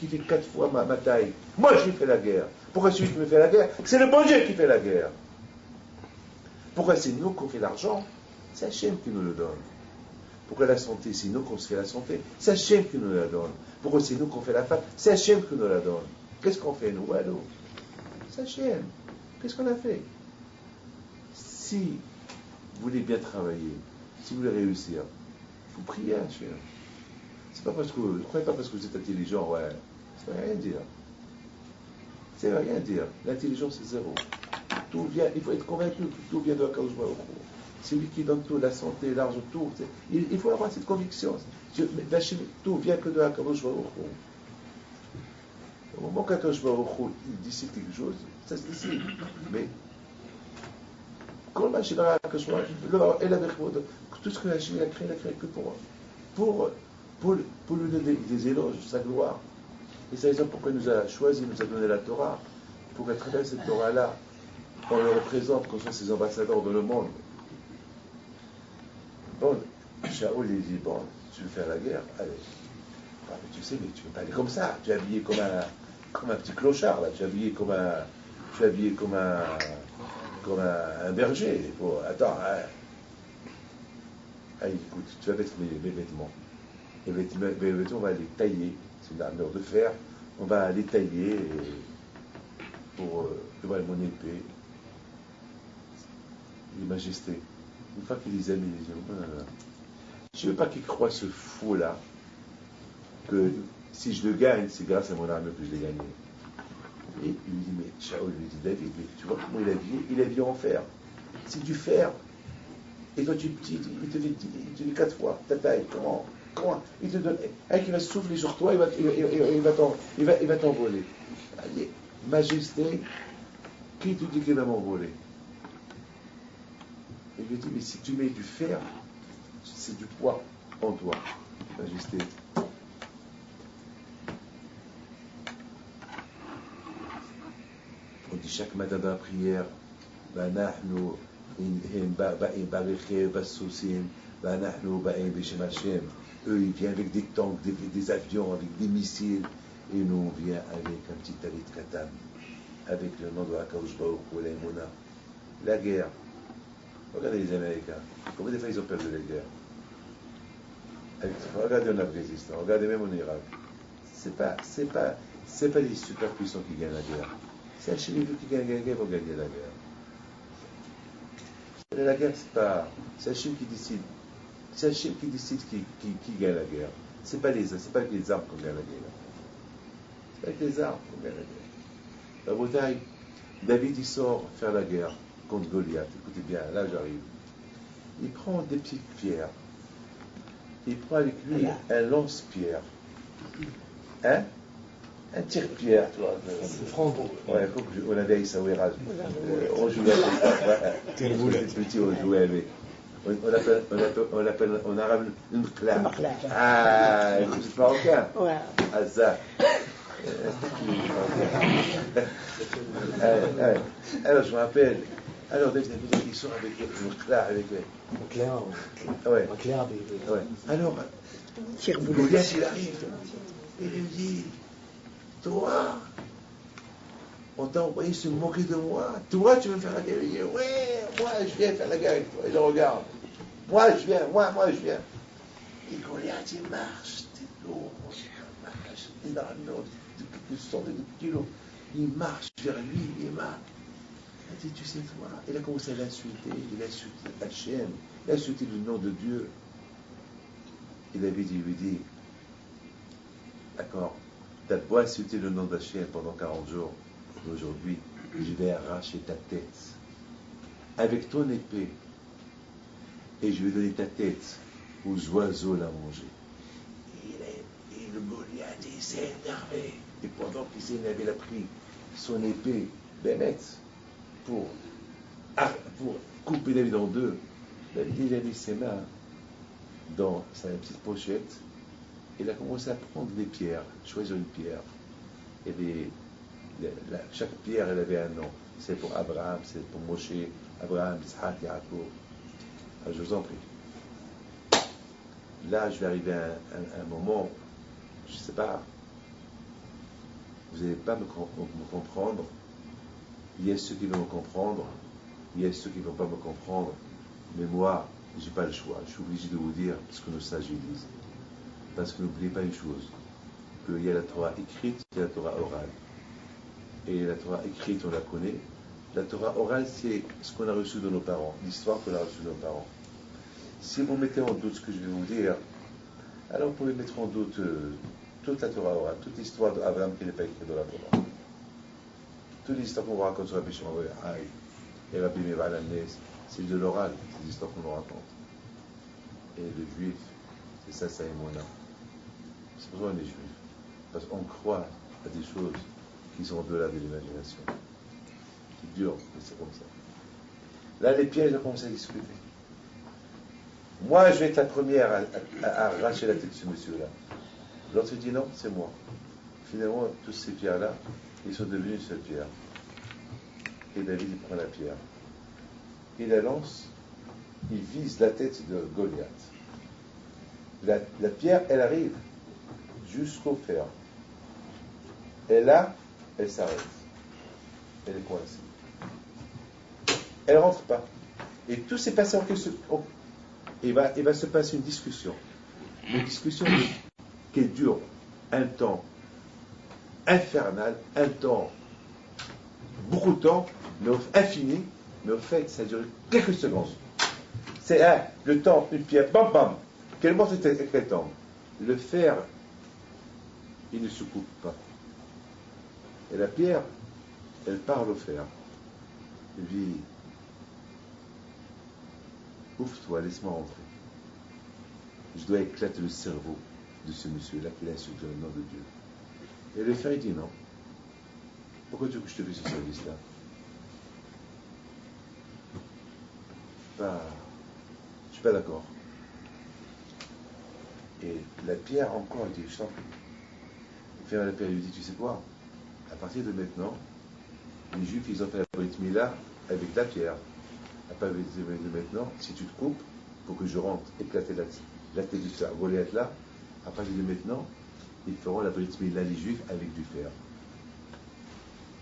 fait 4 fois ma taille, moi j'ai fait la guerre. Pourquoi celui qui me fait la guerre? C'est le bon Dieu qui fait la guerre. Pourquoi c'est nous qu'on fait l'argent? C'est Hachem qui nous le donne. Pourquoi la santé, c'est nous qu'on se fait la santé? C'est Hachem qui nous la donne. Pourquoi c'est nous qu'on fait la femme? C'est Hachem qui nous la donne. Qu'est-ce qu'on fait, nous? Allô? C'est Hachem. Qu'est-ce qu'on a fait? Si vous voulez bien travailler, si vous voulez réussir, il faut prier à Hachem. C'est pas parce que, ne croyez pas parce que vous êtes intelligent, ouais. Ça ne veut rien dire. Ça ne veut rien dire. L'intelligence, c'est zéro. Tout vient, il faut être convaincu que tout vient de Akadosh Baruch Hu. C'est lui qui donne tout, la santé, l'argent, tout. Il faut avoir cette conviction. Tout vient que de Akadosh Baruch Hu. Au moment qu'Akadosh Baruch Hu il décide quelque chose, ça se décide. Mais quand le Mashiach a Akadosh Baruch Hu, tout ce que Hachem a créé que pour lui donner des éloges de sa gloire. Et c'est la raison pourquoi il nous a choisi, il nous a donné la Torah, pour qu'à travers cette Torah-là, on le représente, qu'on soit ses ambassadeurs dans le monde. Bon, Shaoul, il dit, bon, tu veux faire la guerre? Allez. Ah, mais tu sais, mais tu ne peux pas aller comme ça. Tu es habillé comme un petit clochard, là. Tu es habillé comme un berger. Bon, attends, écoute, tu vas mettre mes vêtements. Et mes vêtements, on va les tailler. C'est une armure de fer. On va les tailler pour voilà mon épée. Les majestés. Une fois qu'il les a mis, il dit, je ne veux pas qu'il croie ce fou-là que si je le gagne, c'est grâce à mon armure que je l'ai gagné. Et il lui dit, mais Shaoul lui dit, David, mais tu vois comment il a vu en fer. C'est du fer. Et toi tu es petit, il te dit 4 fois ta taille. Comment il te donne, il va souffler sur toi, il va t'envoler. Allez, majesté, qui te dit qu'il va m'envoler? Il lui dit, mais si tu mets du fer, c'est du poids. en toi, Majesté. On dit chaque matin dans la prière, ونحن eux ils viennent avec des tanks, des avions, avec des missiles, et nous on vient avec un petit talit katan, avec le nom de Akadosh Baruch Hu, l'Emunah. La guerre. Regardez les Américains, combien de fois ils ont perdu la guerre? Regardez en Afghanistan, regardez même en Irak. C'est pas les superpuissants qui gagnent la guerre. C'est Hachem qui gagne la guerre pour gagner la guerre. La guerre, c'est Hachem qui décide. C'est Hachem qui décide qui gagne la guerre. C'est pas avec les armes qu'on gagne la guerre. C'est pas avec les armes qu'on gagne la guerre. La bataille, David il sort faire la guerre contre Goliath. Écoutez bien, là j'arrive. Il prend des petites pierres. Il prend avec lui un lance-pierre. Hein? Un tire-pierre, tu vois. Ouais, on avait avec Saouira. On jouait avec ça. On était petits, on jouait avec. On appelle en arabe une clame. Ah, c'est marocain. Ouais. Azza. Alors, je me rappelle. Alors, David il sort avec une clame.
Un clair.
Ouais.
Un clair.
Ouais. Alors, Goliath, il arrive. Et il me dit, toi, on t'a envoyé se moquer de moi. Toi, tu veux faire la guerre? Il dit, ouais, moi, je viens faire la guerre avec toi. Et je regarde. Moi, je viens. Et Goliath, il marche. T'es lourd, il marche énormément de quelques centaines de kilos. Il marche vers lui, il marche. Il dit, tu sais, toi, il a commencé à l'insulter. Il a insulté Hachem. Il a insulté le nom de Dieu. Et David, il lui dit, d'accord, tu as beau insulter le nom d'Hachem pendant 40 jours, mais aujourd'hui, je vais arracher ta tête avec ton épée et je vais donner ta tête aux oiseaux la manger. Et le Goliath, il s'est énervé. Et pendant qu'il s'est énervé, il a pris son épée, Bennett, pour couper David en deux. David, il a mis ses mains dans sa petite pochette. Il a commencé à prendre des pierres, choisir une pierre. Et chaque pierre, elle avait un nom. C'est pour Abraham, c'est pour Moshe, Abraham, Isaac, Yaakov. Alors, je vous en prie. Là, je vais arriver à un moment, je ne sais pas, vous n'allez pas me comprendre. Il y a ceux qui vont me comprendre, il y a ceux qui ne vont pas me comprendre. Mais moi, je n'ai pas le choix. Je suis obligé de vous dire ce que nos sages disent. Parce que n'oubliez pas une chose, qu'il y a la Torah écrite et la Torah orale. Et la Torah écrite, on la connaît. La Torah orale, c'est ce qu'on a reçu de nos parents, l'histoire qu'on a reçue de nos parents. Si vous mettez en doute ce que je vais vous dire, alors vous pouvez mettre en doute toute la Torah orale, toute l'histoire d'Abraham qui n'est pas écrite dans la Torah. Toute l'histoire qu'on vous raconte sur Rabbi Shimon et Rabbi Meir Nes, c'est de l'oral, c'est l'histoire qu'on nous raconte. Et le juif, c'est ça, ça est mon âme. C'est pour ça qu'on est juif. Parce qu'on croit à des choses qui sont au-delà de l'imagination. C'est dur, mais c'est comme ça. Là, les pièges ont commencé à discuter. Moi, je vais être la première à arracher la tête de ce monsieur-là. L'autre dit non, c'est moi. Finalement, toutes ces pierres-là, ils sont devenus une seule pierre. Et David, il prend la pierre. Il la lance, il vise la tête de Goliath. La pierre, elle arrive jusqu'au fer. Et là, elle s'arrête. Elle est coincée. Elle ne rentre pas. Et tout s'est passé en quelques secondes. Il va se passer une discussion. Une discussion qui dure un temps infernal, un temps, beaucoup de temps, mais infini, mais au fait, ça dure quelques secondes. C'est le temps, une pierre, bam bam. Quel mot c'était quel temps? Le fer, il ne se coupe pas. Et la pierre, elle parle au fer. Il dit, ouvre-toi, laisse-moi entrer. Je dois éclater le cerveau de ce monsieur-là qui a insulté le nom de Dieu. Et le fer, il dit non. Pourquoi tu veux que je te fais ce service-là? Je ne suis pas d'accord. Et la pierre encore, il dit, je t'en prie. Le frère de la pierre lui dit, tu sais quoi? À partir de maintenant, les Juifs, ils ont fait la Brit Mila avec la pierre. À partir de maintenant, si tu te coupes, pour que je rentre éclater la tête du fer, Goliath là, à partir de maintenant, ils feront la Brit Mila, les Juifs, avec du fer.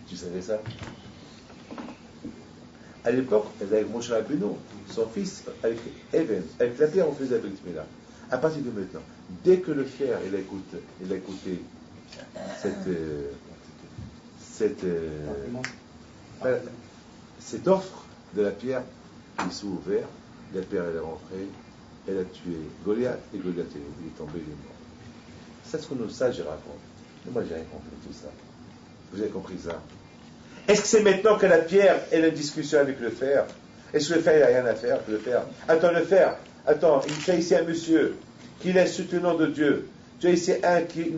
Tu savais ça? À l'époque, avec Moshe Rabbeinu, son fils, avec Even, avec la pierre, on faisait la Brit Mila. À partir de maintenant, dès que le fer, il a écouté cette offre de la pierre, il s'est ouvert, la pierre elle est rentrée, elle a tué Goliath, et Goliath il est tombé, il est mort. C'est ce que nos sages racontent. Mais moi j'ai rien compris tout ça. Vous avez compris ça? Est-ce que c'est maintenant que la pierre est en discussion avec le fer? Est-ce que le fer il n'a rien à faire que le fer? Attends, le fer, tu as ici un monsieur qui laisse le nom de Dieu. Tu as ici un qui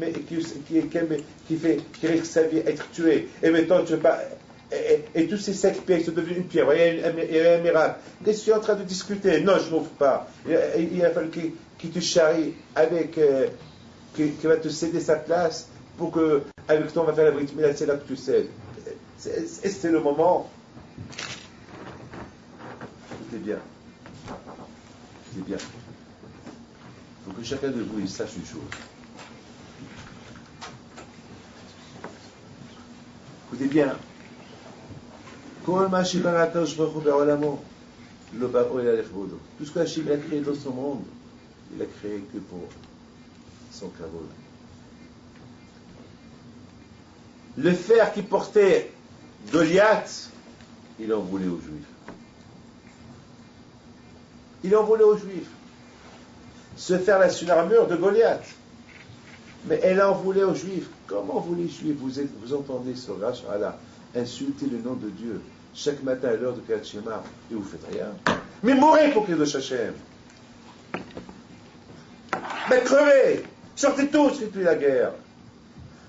risque sa vie à être tué. Et maintenant tu ne veux pas. Et tous ces 5 pierres sont devenus une pierre. Vous voyez, il y a un miracle. Qu'est-ce que tu es en train de discuter? Non, je n'ouvre pas. Il a fallu qu'il te charrie avec. Qui va te céder sa place pour que, avec toi, on va faire la Brit Mila, c'est là que tu cèdes. C'est le moment. Écoutez bien. Écoutez bien. Il faut que chacun de vous il sache une chose. Écoutez bien. Tout ce que Hachem a créé dans son monde, il a créé que pour son kavod. Le fer qui portait Goliath, il en voulait aux Juifs. Il en voulait aux Juifs. Ce fer-là, c'est une armure de Goliath. Mais elle en voulait aux Juifs. Comment vous les Juifs, vous entendez ce Rash Allah insulter le nom de Dieu chaque matin à l'heure de Kriyat Shema et vous faites rien? Mais mourrez pour Kiddush Hashem. Mais crevez. Sortez tous depuis la guerre.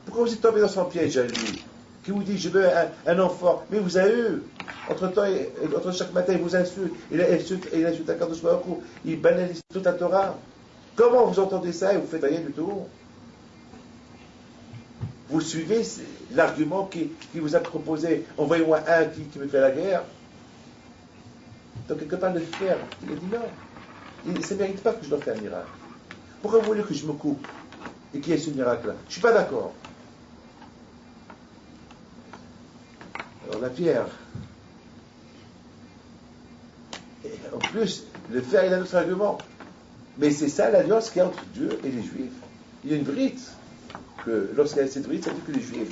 Pourquoi vous êtes tombé dans son piège à lui? Qui vous dit je veux un enfant? Mais vous avez eu. Entre chaque matin, il vous insulte. Il insulte à Kadosh Baruch Hu. Il banalise toute la Torah. Comment vous entendez ça et vous faites rien du tout? Vous suivez l'argument qui vous a proposé. Envoyez-moi un qui me fait la guerre. Donc quelque part le faire. Il a dit non. Ça ne mérite pas que je leur fasse un miracle. Pourquoi vous voulez que je me coupe et qu'il y ait ce miracle-là? Je ne suis pas d'accord. Alors la pierre. Et en plus, le fer, il a notre argument. Mais c'est ça l'alliance qu'il y a entre Dieu et les Juifs. Il y a une brite. Que lorsqu'il y a cette brite, ça veut dire que les Juifs,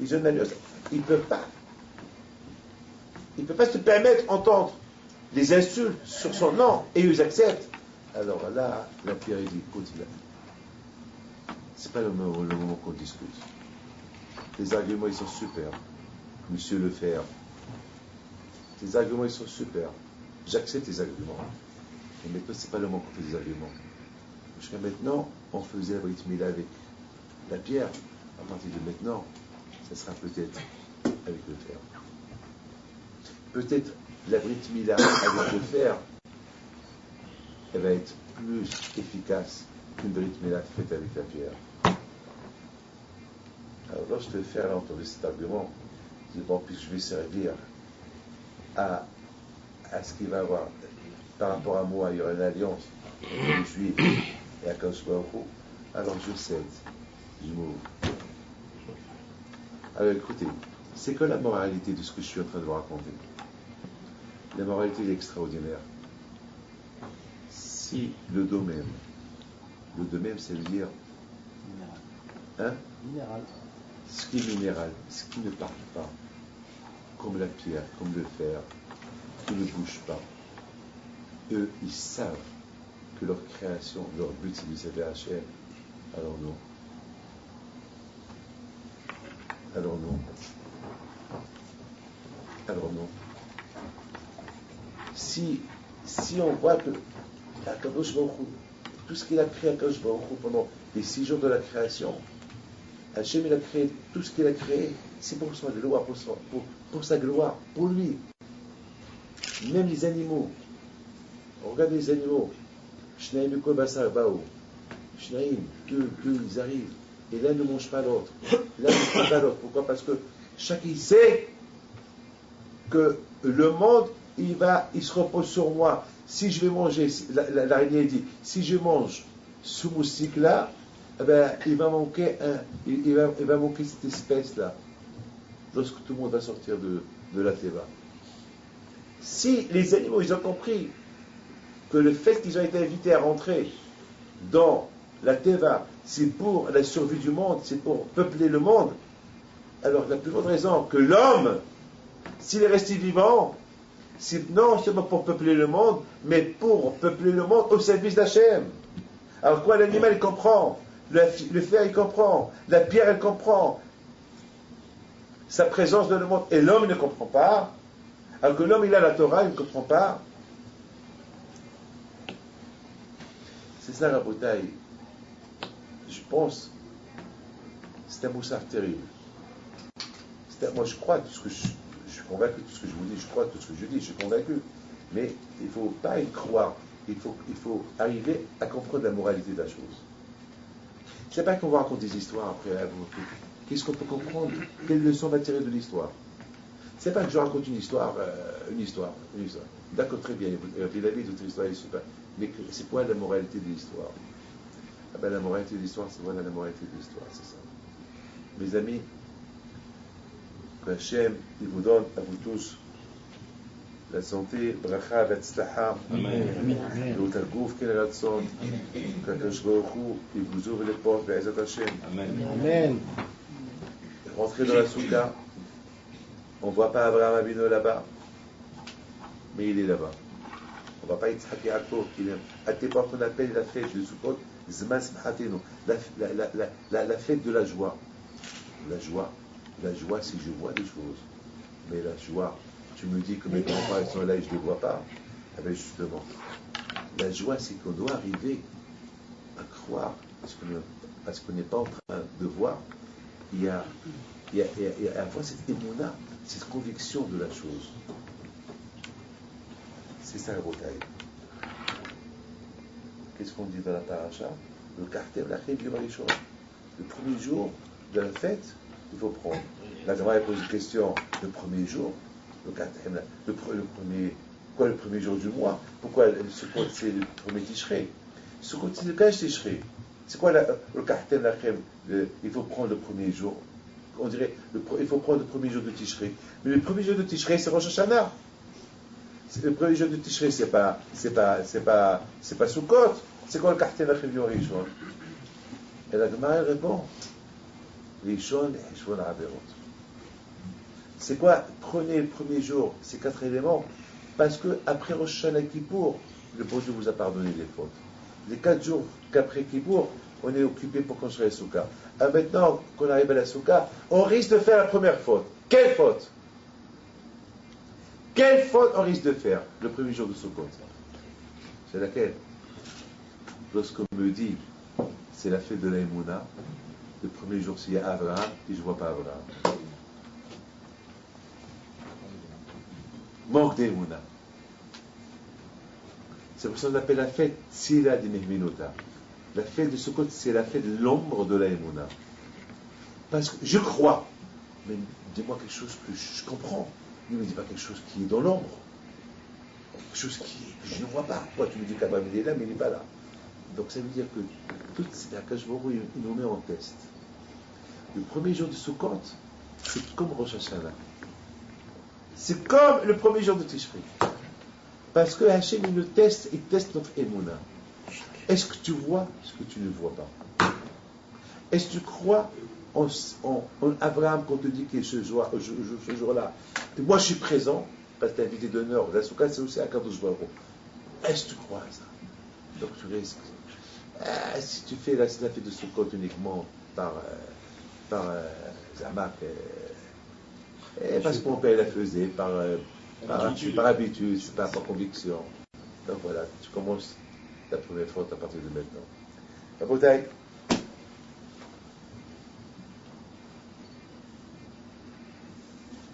ils ont une alliance. Ils ne peuvent pas. Ils ne peuvent pas se permettre d'entendre des insultes sur son nom et ils acceptent. Alors là, la pierre, il dit, écoute, c'est pas le moment qu'on discute. Les arguments, ils sont super. Monsieur le Fer. Les arguments, ils sont super. J'accepte les arguments. Mais maintenant, c'est pas le moment qu'on fait des arguments. Jusqu'à maintenant, on faisait la Brit Mila avec la pierre. À partir de maintenant, ça sera peut-être avec le fer. Peut-être la Brit Mila avec le fer, elle va être plus efficace qu'une Brit Mila faite avec la pierre. Alors lorsque le fer a entendu cet argument, il dit bon, puisque je vais servir à ce qu'il va avoir par rapport à moi, il y aura une alliance entre les Juifs et à Kadosh Baruch Hu, alors je cède, je m'ouvre. Alors écoutez, c'est que la moralité de ce que je suis en train de vous raconter. La moralité est extraordinaire. Si le domaine, ça veut dire
minéral.
Ce qui est minéral, ce qui ne part pas, comme la pierre, comme le fer, qui ne bouge pas. Eux, ils savent que leur création, leur but, c'est de servir Hachem. Alors non. Alors non. Alors non. Si on voit que Kadosh Baruch Hu, tout ce qu'il a créé à Kadosh Baruch Hu pendant les 6 jours de la création, Hachem, il a créé tout ce qu'il a créé, c'est pour sa gloire, pour sa gloire, pour lui. Même les animaux. Regardez les animaux.
deux, ils arrivent. Et l'un ne mange pas l'autre. L'un ne mange pas l'autre. Pourquoi? Parce que chacun sait que le monde, il se repose sur moi. Si je vais manger, l'araignée dit, si je mange ce moustique-là, eh ben, il va manquer cette espèce-là. Lorsque tout le monde va sortir de la Teva. Si les animaux, ils ont compris que le fait qu'ils ont été invités à rentrer dans la Teva, c'est pour la survie du monde, c'est pour peupler le monde, alors la plus grande raison que l'homme, s'il est resté vivant, c'est non seulement pour peupler le monde, mais pour peupler le monde au service d'Hachem. Alors quoi, l'animal il comprend, le fer il comprend, la pierre elle comprend sa présence dans le monde, et l'homme ne comprend pas, alors que l'homme il a la Torah, il ne comprend pas. C'est ça la bouteille. Je pense, c'est un moussard terrible. Moi je crois tout ce que je suis convaincu de tout ce que je vous dis, je crois tout ce que je dis, je suis convaincu. Mais il ne faut pas y croire, il faut arriver à comprendre la moralité de la chose. C'est pas qu'on va raconter des histoires après. Qu'est-ce qu'on peut comprendre? Quelle leçon on va tirer de l'histoire? C'est pas que je raconte une histoire. D'accord, très bien, la vie de toute l'histoire est super. Mais c'est quoi la moralité de l'histoire? Ah ben, la moralité de l'histoire, c'est voilà la moralité de l'histoire, c'est ça. Mes amis, qu'Hachem, il vous donne à vous tous la santé, bracha, vetzlaha, l'autre gouf, quel est la tzon, qu'Akash Baruch Hu, il vous ouvre les portes, ve'ezat Hachem. Amen. Rentrez dans la soukha, on ne voit pas Abraham Avinu là-bas, mais il est là-bas. On ne va pas Yitzhak Yaakov, il est à tes portes, on appelle la fête de Sukkot, Zman Simchatenu, la fête de la joie. La joie, c'est que je vois des choses. Mais la joie, tu me dis que mes grands-parents sont là et je ne les vois pas. Eh bien justement, la joie, c'est qu'on doit arriver à croire à ce qu'on n'est pas en train de voir. Il y a à avoir cette émouna, cette conviction de la chose. C'est ça la bouteille. Qu'est-ce qu'on dit dans la paracha? Le carter, la chèvre, le premier jour de la fête, il faut prendre. La Gemara pose une question. Le premier jour, le premier jour du mois? Pourquoi c'est le premier Tishrei? C'est le Kaj Tishrei. C'est quoi le carter, la chèvre? Il faut prendre le premier jour. On dirait, il faut prendre le premier jour de Tishrei. Mais le premier jour de Tishrei, c'est Rosh Hashanah. Le premier jour de Tishrei, c'est pas Sukkot. C'est quoi le carter, la chèvre, Rishon? Et la Gemara répond, Rishon et Heshvon Averot. C'est quoi? Prenez le premier jour, ces 4 éléments, parce que après Rosh Hashanah Kippour, le bon Dieu vous a pardonné les fautes. Les 4 jours qu'après Kippour, on est occupé pour construire la Souka. Maintenant qu'on arrive à la Souka, on risque de faire la première faute. Quelle faute? Quelle faute on risque de faire le premier jour de Sukkot? C'est laquelle? Lorsqu'on me dit, c'est la fête de la Emouna, le premier jour, s'il y a Abraham, et je ne vois pas Abraham. Manque d'Emouna. C'est pour ça qu'on appelle la fête Tzila di Nehminota. La fête de Sukkot, c'est la fête de l'ombre de la Emouna. Parce que je crois, mais dis-moi quelque chose que je comprends. Ne me dis pas quelque chose qui est dans l'ombre. Quelque chose que je ne vois pas. Toi, tu me dis qu'Abraham il est là, mais il n'est pas là. Donc ça veut dire que tout c'est Akash Baruch Hu, il nous met en test. Le premier jour de Sukkot, c'est comme Rosh Hashanah. C'est comme le premier jour de Tishrei. Parce que Hachem, il nous teste, il teste notre émouna. Est-ce que tu vois ce que tu ne vois pas? Est-ce que tu crois en Abraham quand on te dit que ce jour-là, moi je suis présent, parce que tu es invité d'honneur, la Souka c'est aussi à Kadosh Baruch Hu. Est-ce que tu crois à ça? Donc tu risques. Si tu fais la fête de Sukkot uniquement par Zamak, parce qu'on paye la faisait, par habitude, c'est pas par conviction. Donc voilà, tu commences ta première faute à partir de maintenant. La bouteille.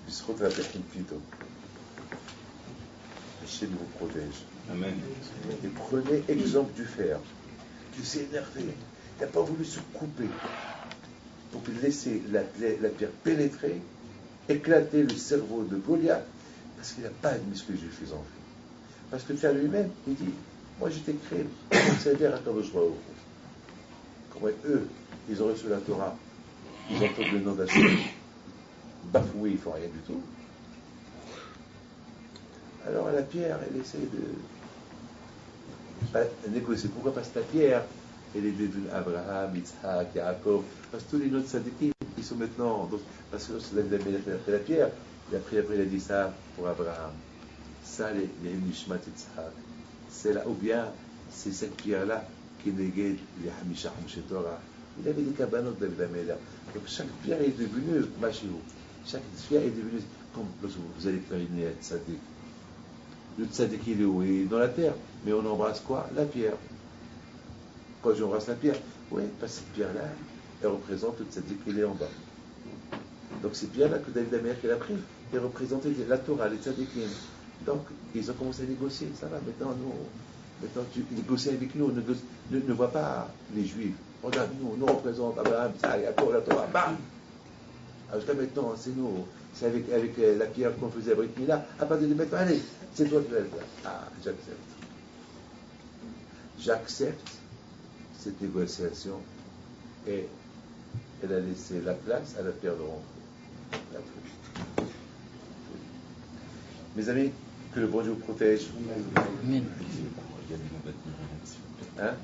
Bisrot la Berkin Pito. Hachem vous protège. Amen. Et prenez exemple du fer. Tu s'est énervé. Il n'a pas voulu se couper pour laisser la pierre pénétrer, éclater le cerveau de Goliath, parce qu'il n'a pas admis ce que Dieu faisait en fait. Parce que Dieu lui-même, il dit, moi j'étais créé pour servir à Kadosh Baruch Hu. Comment eux, ils ont reçu la Torah, ils entendent le nom d'Hachem, bafoués, ils ne font rien du tout. Alors la pierre, elle essaie de négocier. Pourquoi? Parce que la pierre, elle est devenue Abraham, Yitzhak, Yaakov. Parce que tous les autres tzadikim, ils sont maintenant. Donc, parce que David a fait la pierre, et après il a dit ça pour Abraham. Ça, les Nishmat Yitzhak. C'est là, ou bien, c'est cette pierre-là qui néguait les Hamisha Hamshe Torah. Il avait des cabanot de David Améler. Donc chaque pierre est devenue Machirou. Chaque pierre est devenue. Comme vous allez faire une tzadik. Le tzadik, il est où? Il est dans la terre. Mais on embrasse quoi? La pierre. Quand j'embrasse la pierre, oui, parce que cette pierre-là, elle représente le tzadik qui est en bas. Donc ces pierres-là que David Améler a pris, elles représentaient la Torah, les tzadikim. Donc ils ont commencé à négocier. Ça va, maintenant tu négocies avec nous, ne vois pas les Juifs. Regarde, nous représentons Abraham, Yaakov, la Torah, bam! Alors jusqu'à maintenant, c'est nous. C'est avec la pierre qu'on faisait à Brit Mila. À partir de maintenant, allez, c'est toi qui vas le faire. Ah, j'accepte. J'accepte cette négociation et elle a laissé la place à la pierre de rentrée. Mes amis, que le bon Dieu vous protège.
Amen.
Hein?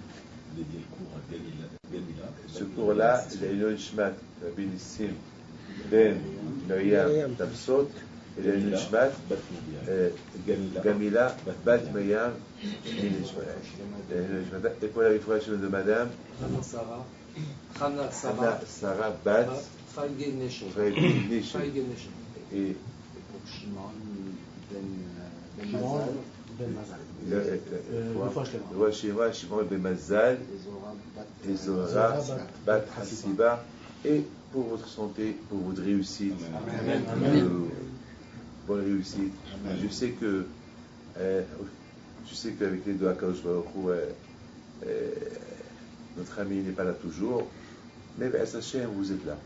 Ce cours-là, il y a une Nishmat, Ben Nissim, Ben Miriam Tamsot, il y a une Nishmat, Gamila, Bat Miriam, et pour la réflexion de Madame, Hana Sarah Bat,
Feigen Nation.
Et Shimon Ben Mazal, et Zora Bat Hasiba, et pour votre santé, pour votre réussite, bonne réussite. Je sais qu'avec les deux Akadosh Baruch Hu, notre ami n'est pas là toujours, mais Hachem, vous êtes là.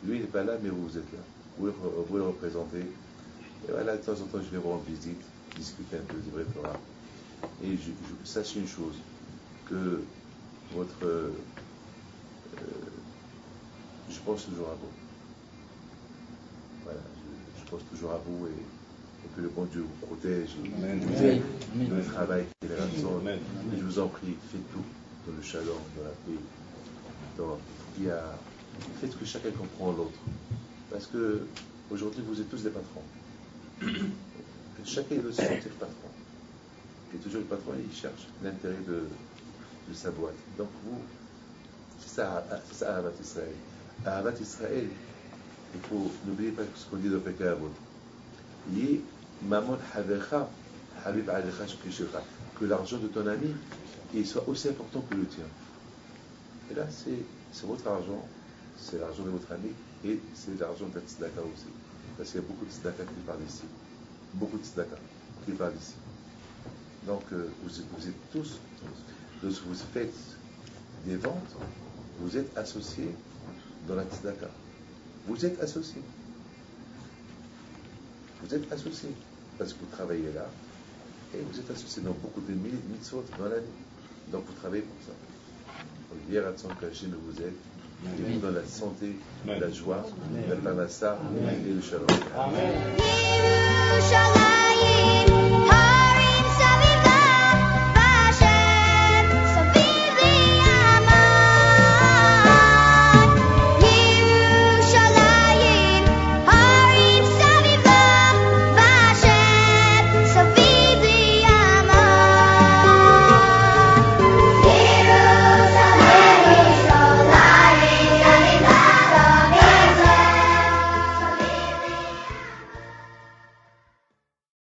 Lui, il n'est pas là, mais vous êtes là. Vous le représentez. Et voilà, de temps en temps, je vais vous rendre visite, discuter un peu du vrai Torah. Et sachez une chose, que votre... je pense toujours à vous. Voilà, je pense toujours à vous et que le bon Dieu vous protège et vous aide dans le travail et les raisons. Et je vous en prie, faites tout dans le shalom, dans la paix. Faites que chacun comprend l'autre. Parce que aujourd'hui, vous êtes tous des patrons. Chacun doit se sentir patron. Et toujours le patron, il cherche l'intérêt de sa boîte. Donc vous, c'est ça Ahavat Israël. Ahavat Israël, il faut n'oublier pas ce qu'on dit dans Pirkei Avot. Yi mamon havecha, habib alecha shkishecha. Que l'argent de ton ami, il soit aussi important que le tien. Et là, c'est votre argent, c'est l'argent de votre ami, et c'est l'argent de la tzedaka aussi. Parce qu'il y a beaucoup de tzedaka qui parlent ici. Beaucoup de tzedaka qui parlent ici. Donc, vous êtes tous, lorsque vous faites des ventes, vous êtes associés dans la tzedaka. Vous êtes associés. Vous êtes associés. Parce que vous travaillez là, et vous êtes associés dans beaucoup de mitzvot dans l'année. Donc, vous travaillez pour ça. Hier, à son cachet, mais vous êtes. Et vous dans la santé, la joie, la parnassa et le shalom.
Amen.